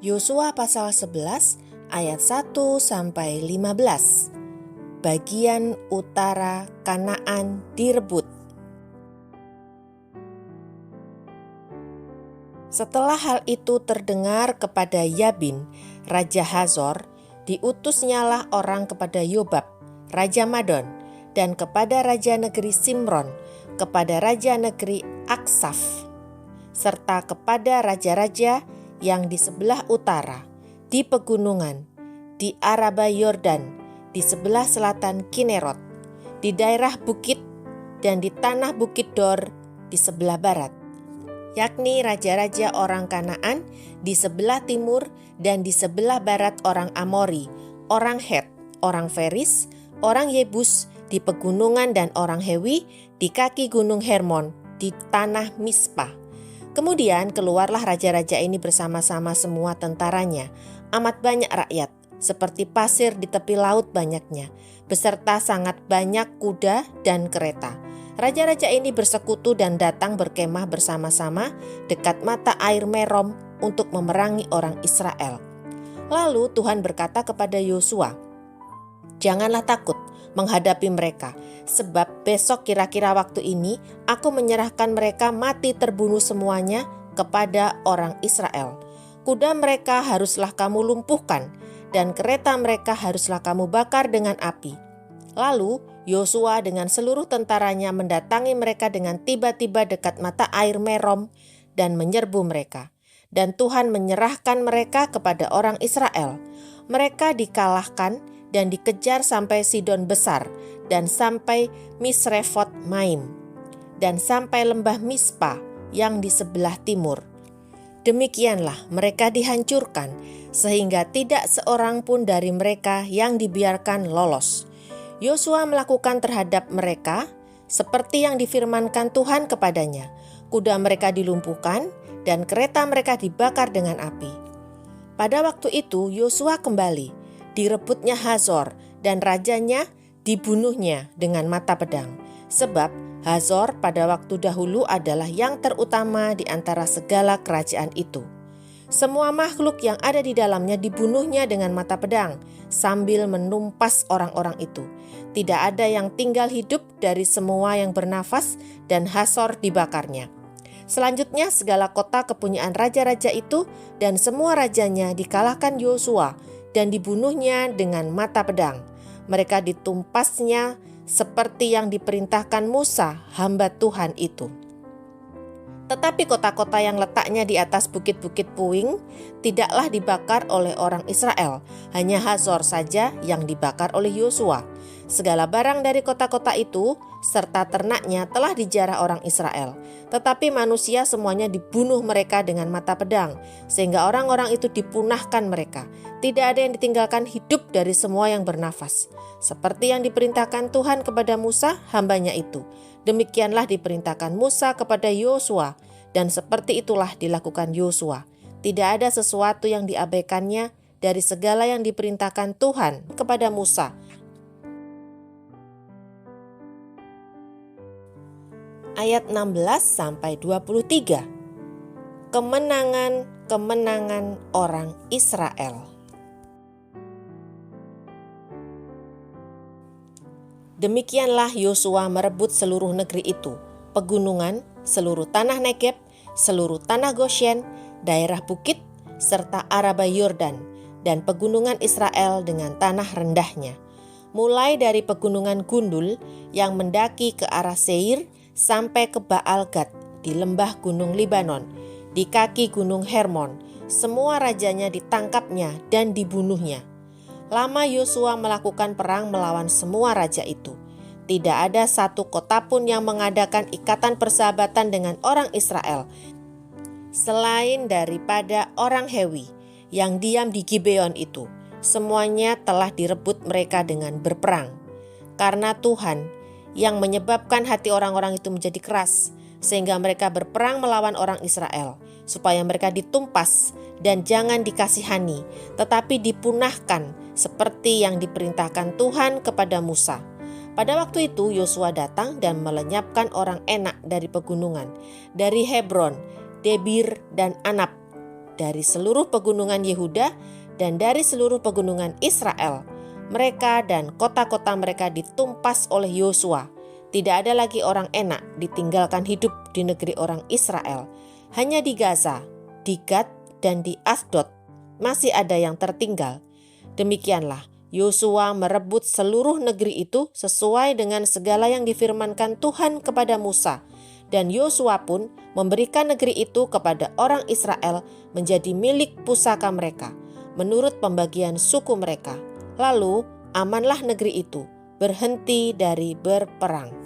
Yosua pasal 11 ayat 1 sampai 15. Bagian utara Kanaan direbut. Setelah hal itu terdengar kepada Yabin, Raja Hazor, diutusnyalah orang kepada Yobab, Raja Madon, dan kepada Raja negeri Simron, kepada Raja negeri Aksaf, serta kepada raja-raja yang di sebelah utara, di pegunungan, di Araba Yordan, di sebelah selatan Kinerot, di daerah bukit, dan di tanah bukit Dor di sebelah barat, yakni raja-raja orang Kanaan di sebelah timur dan di sebelah barat orang Amori, orang Het, orang Feris, orang Yebus di pegunungan dan orang Hewi di kaki gunung Hermon di tanah Mispa. Kemudian keluarlah raja-raja ini bersama-sama semua tentaranya, amat banyak rakyat, seperti pasir di tepi laut banyaknya, beserta sangat banyak kuda dan kereta. Raja-raja ini bersekutu dan datang berkemah bersama-sama dekat mata air Merom untuk memerangi orang Israel. Lalu Tuhan berkata kepada Yosua, "Janganlah takut menghadapi mereka, sebab besok kira-kira waktu ini aku menyerahkan mereka mati terbunuh semuanya kepada orang Israel. Kuda mereka haruslah kamu lumpuhkan, dan kereta mereka haruslah kamu bakar dengan api." Lalu Yosua dengan seluruh tentaranya mendatangi mereka dengan tiba-tiba dekat mata air Merom dan menyerbu mereka. Dan Tuhan menyerahkan mereka kepada orang Israel. Mereka dikalahkan dan dikejar sampai Sidon Besar dan sampai Misrefot Maim dan sampai lembah Mispa yang di sebelah timur. Demikianlah mereka dihancurkan sehingga tidak seorang pun dari mereka yang dibiarkan lolos. Yosua melakukan terhadap mereka seperti yang difirmankan Tuhan kepadanya. Kuda mereka dilumpuhkan dan kereta mereka dibakar dengan api. Pada waktu itu Yosua kembali, direbutnya Hazor dan rajanya dibunuhnya dengan mata pedang. Sebab Hazor pada waktu dahulu adalah yang terutama di antara segala kerajaan itu. Semua makhluk yang ada di dalamnya dibunuhnya dengan mata pedang sambil menumpas orang-orang itu. Tidak ada yang tinggal hidup dari semua yang bernafas, dan Hazor dibakarnya. Selanjutnya segala kota kepunyaan raja-raja itu dan semua rajanya dikalahkan Yosua dan dibunuhnya dengan mata pedang. Mereka ditumpasnya seperti yang diperintahkan Musa, hamba Tuhan itu. Tetapi kota-kota yang letaknya di atas bukit-bukit puing tidaklah dibakar oleh orang Israel, hanya Hazor saja yang dibakar oleh Yosua. Segala barang dari kota-kota itu serta ternaknya telah dijarah orang Israel, tetapi manusia semuanya dibunuh mereka dengan mata pedang, sehingga orang-orang itu dipunahkan mereka. Tidak ada yang ditinggalkan hidup dari semua yang bernafas, seperti yang diperintahkan Tuhan kepada Musa, hambanya itu. Demikianlah diperintahkan Musa kepada Yosua, dan seperti itulah dilakukan Yosua. Tidak ada sesuatu yang diabaikannya dari segala yang diperintahkan Tuhan kepada Musa. Ayat 16-23. Kemenangan orang Israel. Demikianlah Yosua merebut seluruh negeri itu, pegunungan, seluruh tanah Negeb, seluruh tanah Goshen, daerah bukit, serta Araba Yordan, dan pegunungan Israel dengan tanah rendahnya. Mulai dari pegunungan Gundul yang mendaki ke arah Seir, sampai ke Baal Gad di lembah gunung Libanon, di kaki gunung Hermon. Semua rajanya ditangkapnya dan dibunuhnya. Lama Yosua melakukan perang melawan semua raja itu. Tidak ada satu kota pun yang mengadakan ikatan persahabatan dengan orang Israel, selain daripada orang Hewi yang diam di Gibeon itu. Semuanya telah direbut mereka dengan berperang. Karena Tuhan yang menyebabkan hati orang-orang itu menjadi keras, sehingga mereka berperang melawan orang Israel, supaya mereka ditumpas dan jangan dikasihani, tetapi dipunahkan seperti yang diperintahkan Tuhan kepada Musa. Pada waktu itu Yosua datang dan melenyapkan orang Enak dari pegunungan, dari Hebron, Debir dan Anab, dari seluruh pegunungan Yehuda dan dari seluruh pegunungan Israel. Mereka dan kota-kota mereka ditumpas oleh Yosua. Tidak ada lagi orang enak ditinggalkan hidup di negeri orang Israel. Hanya di Gaza, di Gad, dan di Asdod masih ada yang tertinggal. Demikianlah Yosua merebut seluruh negeri itu sesuai dengan segala yang difirmankan Tuhan kepada Musa. Dan Yosua pun memberikan negeri itu kepada orang Israel menjadi milik pusaka mereka, menurut pembagian suku mereka. Lalu amanlah negeri itu, berhenti dari berperang.